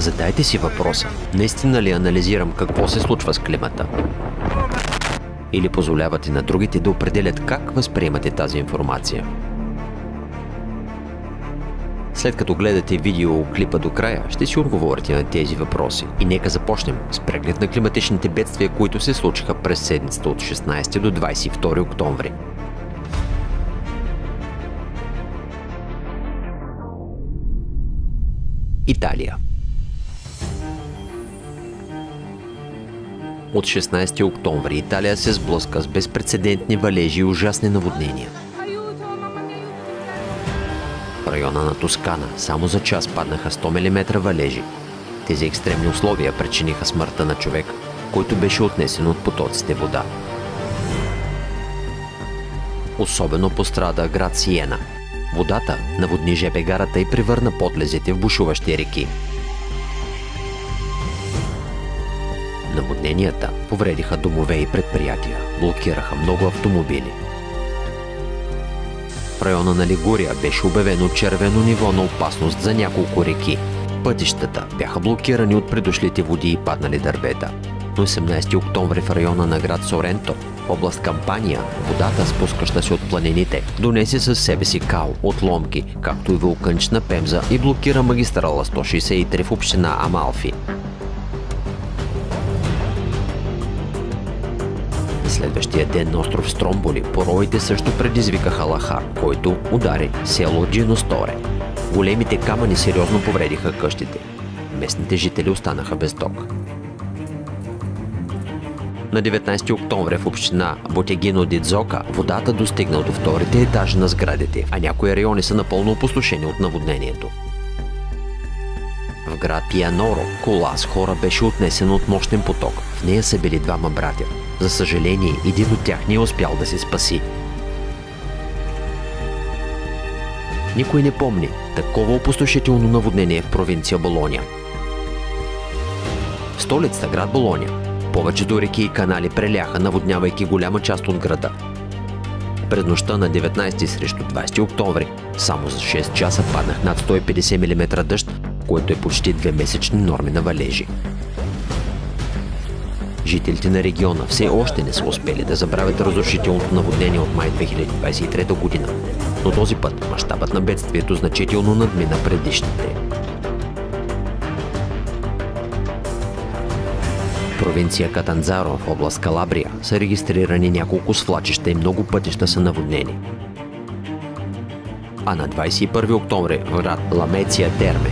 Задайте си въпроса, наистина ли анализирам какво се случва с климата? Или позволявате на другите да определят как възприемате тази информация? След като гледате видеоклипа до края, ще си отговорите на тези въпроси. И нека започнем с преглед на климатичните бедствия, които се случиха през седмицата от 16 до 22 октомври. Италия. От 16 октомври Италия се сблъска с безпрецедентни валежи и ужасни наводнения. В района на Тоскана само за час паднаха 100 мм валежи. Тези екстремни условия причиниха смъртта на човек, който беше отнесен от потоците вода. Особено пострада град Сиена. Водата наводни ЖП гарата и превърна подлезите в бушуващи реки. Наводненията повредиха домове и предприятия, блокираха много автомобили. В района на Лигурия беше обявено червено ниво на опасност за няколко реки. Пътищата бяха блокирани от придошлите води и паднали дървета. На 18 октомври в района на град Соренто, в област Кампания, водата, спускаща се от планините, донесе със себе си кал, отломки, както и вулканична пемза и блокира магистрала 163 в община Амалфи. Следващия ден на остров Стромболи поровите също предизвикаха лахар, който удари село Джиносторе. Големите камъни сериозно повредиха къщите. Местните жители останаха без ток. На 19 октомври в община Ботегино ди Дзока водата достигна до вторите етажи на сградите, а някои райони са напълно опустошени от наводнението. В град Пияноро кола с хора беше отнесена от мощен поток. В нея са били двама братя. За съжаление, един от тях не е успял да се спаси. Никой не помни такова опустошително наводнение в провинция Болония. В столицата град Болония повечето реки и канали преляха, наводнявайки голяма част от града. През нощта на 19 срещу 20 октомври само за 6 часа паднах над 150 мм дъжд, което е почти 2-месечни норми на валежи. Жителите на региона все още не са успели да забравят разрушителното наводнение от май 2023 година, но този път мащабът на бедствието значително надмина предишните. В провинция Катанзаро в област Калабрия са регистрирани няколко свлачища и много пътища са наводнени. А на 21 октомври в град Ламеция Терме,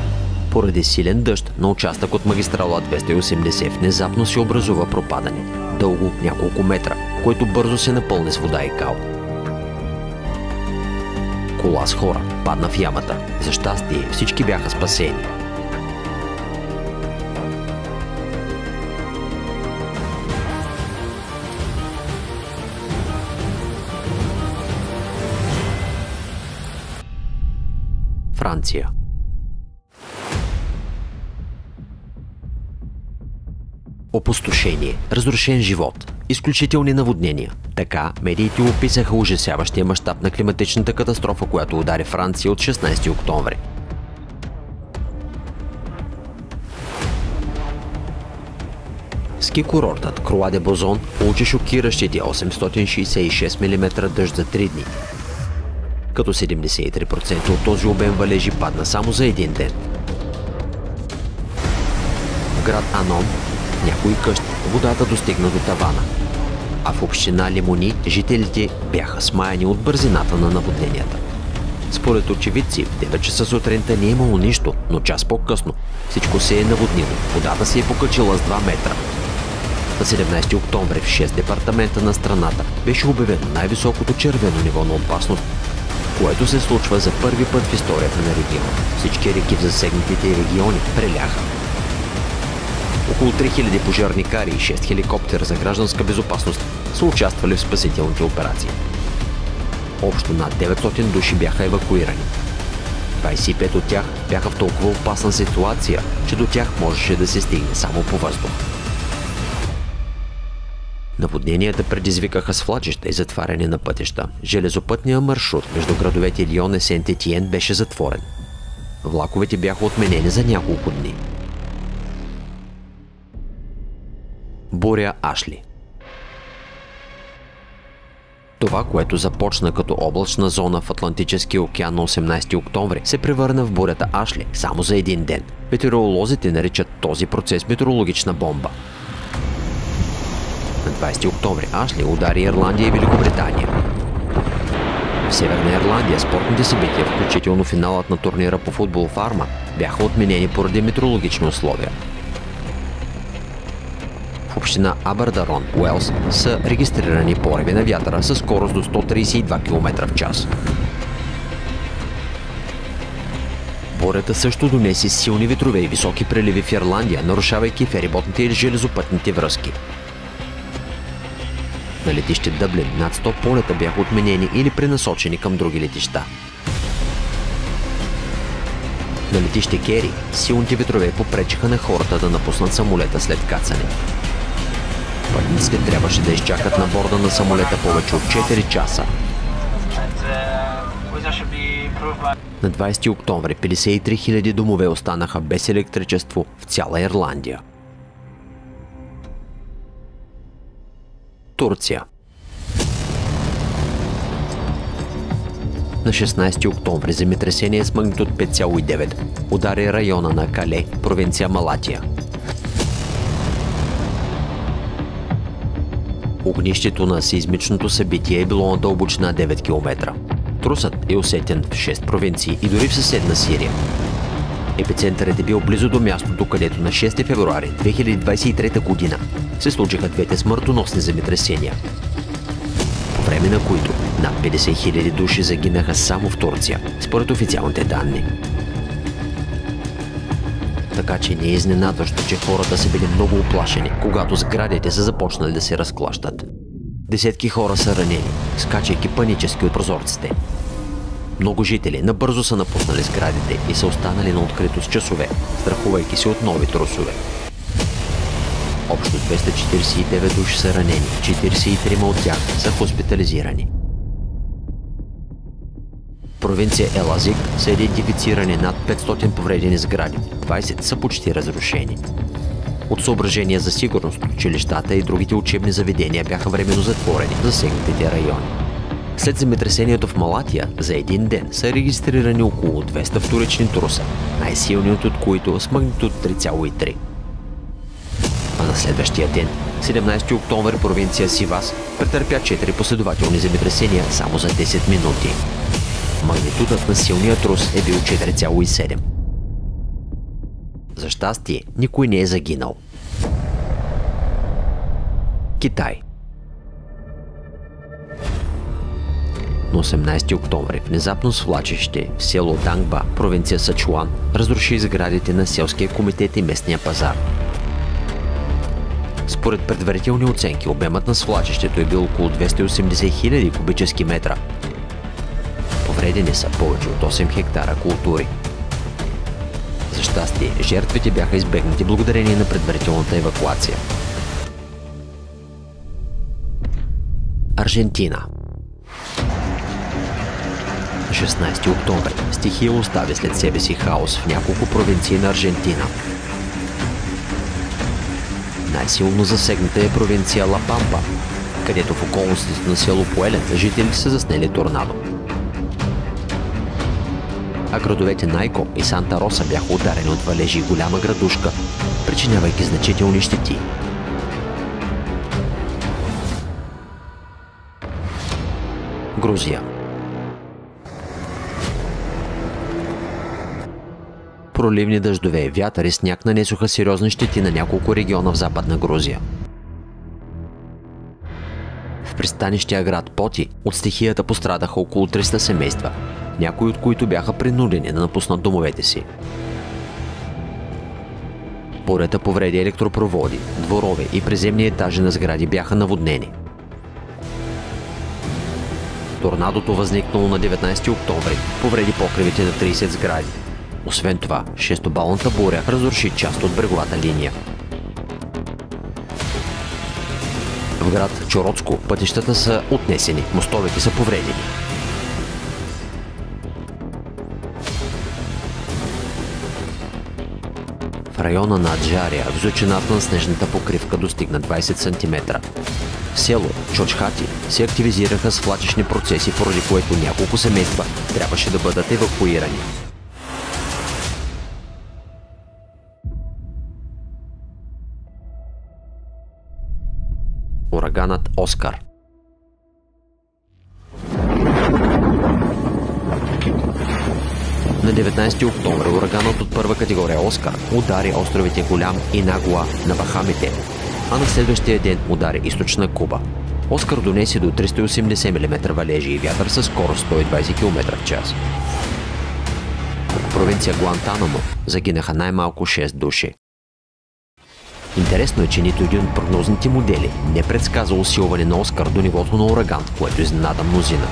поради силен дъжд на участък от магистрала 280 внезапно се образува пропадане, дълго няколко метра, който бързо се напълни с вода и кал. Кола с хора падна в ямата. За щастие всички бяха спасени. Франция. Опустошение, разрушен живот, изключителни наводнения. Така медиите описаха ужасяващия мащаб на климатичната катастрофа, която удари Франция от 16 октомври. Ски курортът Круа де Бозон получи шокиращите 866 мм дъжд за 3 дни, като 73% от този обем валежи падна само за един ден. В град Анон в някои къщи водата достигна до тавана, а в община Лимони жителите бяха смаяни от бързината на наводненията. Според очевидци, в 9 часа сутринта не е имало нищо, но час по-късно всичко се е наводнило. Водата се е покачила с 2 метра. На 17 октомври в 6 департамента на страната беше обявено най-високото червено ниво на опасност, което се случва за първи път в историята на региона. Всички реки в засегнатите региони преляха. Около 3000 пожарникари и 6 хеликоптера за гражданска безопасност са участвали в спасителните операции. Общо над 900 души бяха евакуирани. 25 от тях бяха в толкова опасна ситуация, че до тях можеше да се стигне само по въздух. Наводненията предизвикаха свлачища и затваряне на пътища. Железопътният маршрут между градовете Лион и Сент-Етиен беше затворен. Влаковете бяха отменени за няколко дни. Буря Ашли. Това, което започна като облачна зона в Атлантическия океан на 18 октомври, се превърна в бурята Ашли само за един ден. Метеоролозите наричат този процес метеорологична бомба. На 20 октомври Ашли удари Ирландия и Великобритания. В Северна Ирландия спортните събития, включително финалът на турнира по футбол в Арма, бяха отменени поради метеорологични условия. В община Абердарон, Уелс, са регистрирани пориви на вятъра със скорост до 132 км в час. Бурята също донесе силни ветрове и високи преливи в Ирландия, нарушавайки фериботните или железопътните връзки. На летище Дъблин над 100 полета бяха отменени или пренасочени към други летища. На летище Кери силните ветрове попречиха на хората да напуснат самолета след кацане. Пътниците трябваше да изчакат на борда на самолета повече от 4 часа. На 20 октомври 53 000 домове останаха без електричество в цяла Ирландия. Турция. На 16 октомври земетресение с магнитуд 5,9 удари района на Кале, провинция Малатия. Огнището на сеизмичното събитие е било на дълбочина 9 км. Трусът е усетен в 6 провинции и дори в съседна Сирия. Епицентърът е бил близо до мястото, където на 6 февруари 2023 година се случиха двете смъртоносни земетресения, по време на които над 50 000 души загинаха само в Турция, според официалните данни. Така че не е изненадващо, че хората са били много уплашени, когато сградите са започнали да се разклащат. Десетки хора са ранени, скачайки панически от прозорците. Много жители набързо са напуснали сградите и са останали на открито с часове, страхувайки се от нови трусове. Общо 249 души са ранени, 43 от тях са хоспитализирани. В провинция Елазик са идентифицирани над 500 повредени сгради, 20 са почти разрушени. От съображения за сигурност, училищата и другите учебни заведения бяха временно затворени в засегнатите райони. След земетресението в Малатия за един ден са регистрирани около 200 вторични труса, най-силният от които с магнитуд 3,3. А на следващия ден, 17 октомври, провинция Сивас претърпя 4 последователни земетресения само за 10 минути. Магнитудът на силния трус е бил 4,7. За щастие, никой не е загинал. Китай. На 18 октомври внезапно свлачище в село Дангба, провинция Сачуан, разруши сградите на селския комитет и местния пазар. Според предварителни оценки, обемът на свлачището е бил около 280 000 кубически метра. Повредени са повече от 8 хектара култури. За щастие, жертвите бяха избегнати благодарение на предварителната евакуация. Аржентина. На 16 октомври стихия остави след себе си хаос в няколко провинции на Аржентина. Най-силно засегната е провинция Ла Пампа, където в околностите на село Пуелен жителите са заснели торнадо. А градовете Найко и Санта Роса бяха ударени от валежи и голяма градушка, причинявайки значителни щети. Грузия. Проливни дъждове, вятър и сняг нанесоха сериозни щети на няколко региона в Западна Грузия. В пристанищия град Поти от стихията пострадаха около 300 семейства, някои от които бяха принудени да напуснат домовете си. Бурята повреди електропроводи, дворове и приземни етажи на сгради бяха наводнени. Торнадото, възникнало на 19 октомври, повреди покривите на 30 сгради. Освен това, шестобалната буря разруши част от бреговата линия. В град Чороцко пътищата са отнесени, мостовете са повредени. В района на Аджария височината на снежната покривка достигна 20 см. В село Чочхати се активизираха свлачищни процеси, поради което няколко семейства трябваше да бъдат евакуирани. Ураганът Оскар. На 19 октомври ураганът от първа категория Оскар удари островите Голям и Нагуа на Бахамите, а на следващия ден удари източна Куба. Оскар донесе до 380 мм валежи и вятър със скорост 120 км в час. В провинция Гуантанамо загинаха най-малко 6 души. Интересно е, че нито един от прогнозните модели не предсказа усилване на Оскар до нивото на ураган, което изненада мнозина.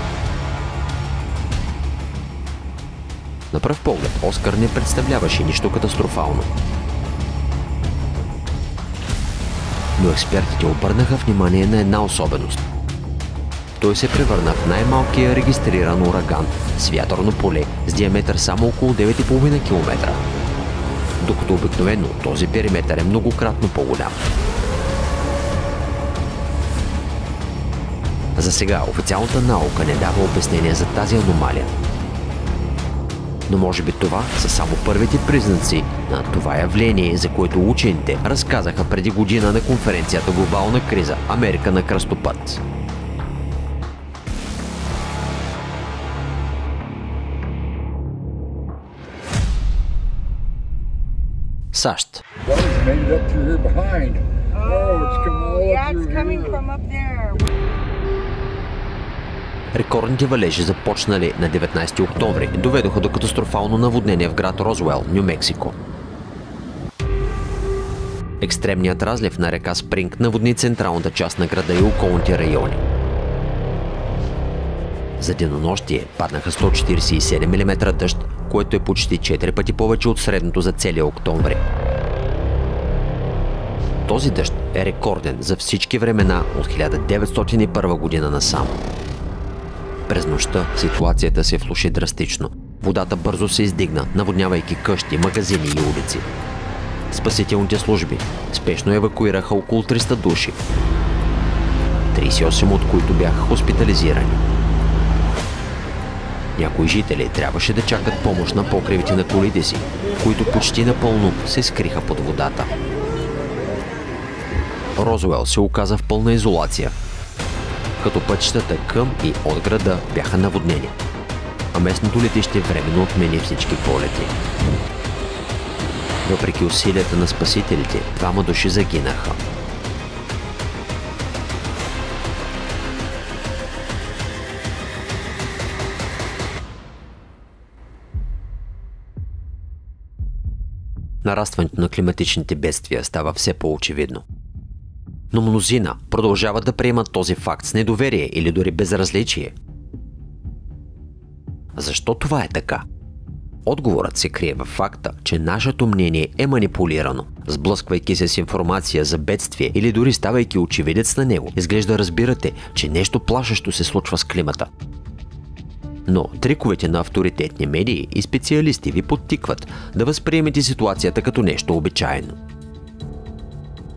На пръв поглед Оскар не представляваше нищо катастрофално. Но експертите обърнаха внимание на една особеност. Той се превърна в най-малкия регистриран ураган с вятърно поле с диаметър само около 9,5 км. Докато обикновено този периметър е многократно по-голям. За сега официалната наука не дава обяснение за тази аномалия. Но може би това са само първите признаци на това явление, за което учените разказаха преди година на конференцията Глобална криза – Америка на кръстопът. САЩ. Рекордните валежи, започнали на 19 октомври, доведоха до катастрофално наводнение в град Розуел, Ню Мексико. Екстремният разлив на река Спринг наводни централната част на града и околните райони. За денонощие паднаха 147 мм дъжд, което е почти 4 пъти повече от средното за целия октомври. Този дъжд е рекорден за всички времена от 1901 година насам. През нощта ситуацията се влоши драстично. Водата бързо се издигна, наводнявайки къщи, магазини и улици. Спасителните служби спешно евакуираха около 300 души, 38 от които бяха хоспитализирани. Някои жители трябваше да чакат помощ на покривите на колите си, които почти напълно се скриха под водата. Розуел се оказа в пълна изолация, като пътищата към и от града бяха наводнени, а местното летище временно отмени всички полети. Въпреки усилията на спасителите, 2 души загинаха. Нарастването на климатичните бедствия става все по-очевидно. Но мнозина продължават да приемат този факт с недоверие или дори безразличие. Защо това е така? Отговорът се крие във факта, че нашето мнение е манипулирано. Сблъсквайки се с информация за бедствие или дори ставайки очевидец на него, изглежда разбирате, че нещо плашещо се случва с климата. Но триковете на авторитетни медии и специалисти ви подтикват да възприемете ситуацията като нещо обичайно.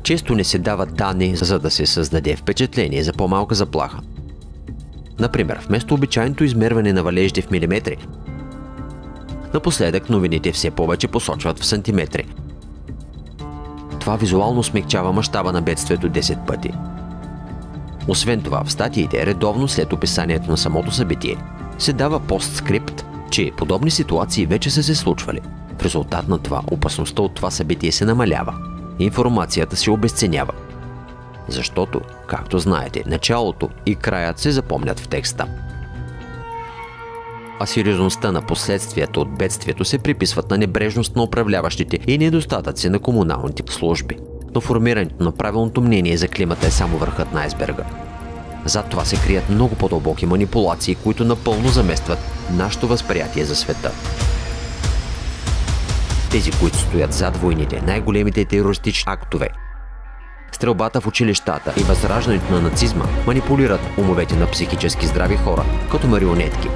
Често не се дават данни, за да се създаде впечатление за по-малка заплаха. Например, вместо обичайното измерване на валежите в милиметри, напоследък новините все повече посочват в сантиметри. Това визуално смекчава мащаба на бедствието 10 пъти. Освен това, в статиите, редовно след описанието на самото събитие, се дава постскрипт, че подобни ситуации вече са се случвали. В резултат на това, опасността от това събитие се намалява. Информацията се обезценява. Защото, както знаете, началото и краят се запомнят в текста. А сериозността на последствията от бедствието се приписват на небрежност на управляващите и недостатъци на комуналните служби. Но формирането на правилното мнение за климата е само върхът на айсберга. Зад това се крият много по-дълбоки манипулации, които напълно заместват нашето възприятие за света. Тези, които стоят зад войните, най-големите терористични актове, стрелбата в училищата и възраждането на нацизма, манипулират умовете на психически здрави хора, като марионетки,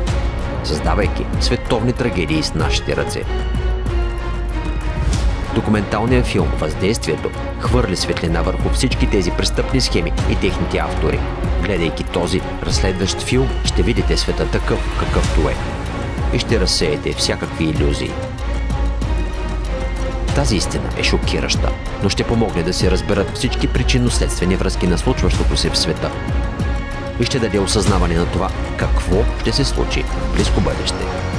създавайки световни трагедии с нашите ръце. Документалният филм «Въздействието» хвърли светлина върху всички тези престъпни схеми и техните автори. Гледайки този разследващ филм, ще видите света такъв, какъвто е. И ще разсеете всякакви илюзии. Тази истина е шокираща, но ще помогне да се разберат всички причинно-следствени връзки на случващото се в света. И ще даде осъзнаване на това какво ще се случи в близко бъдеще.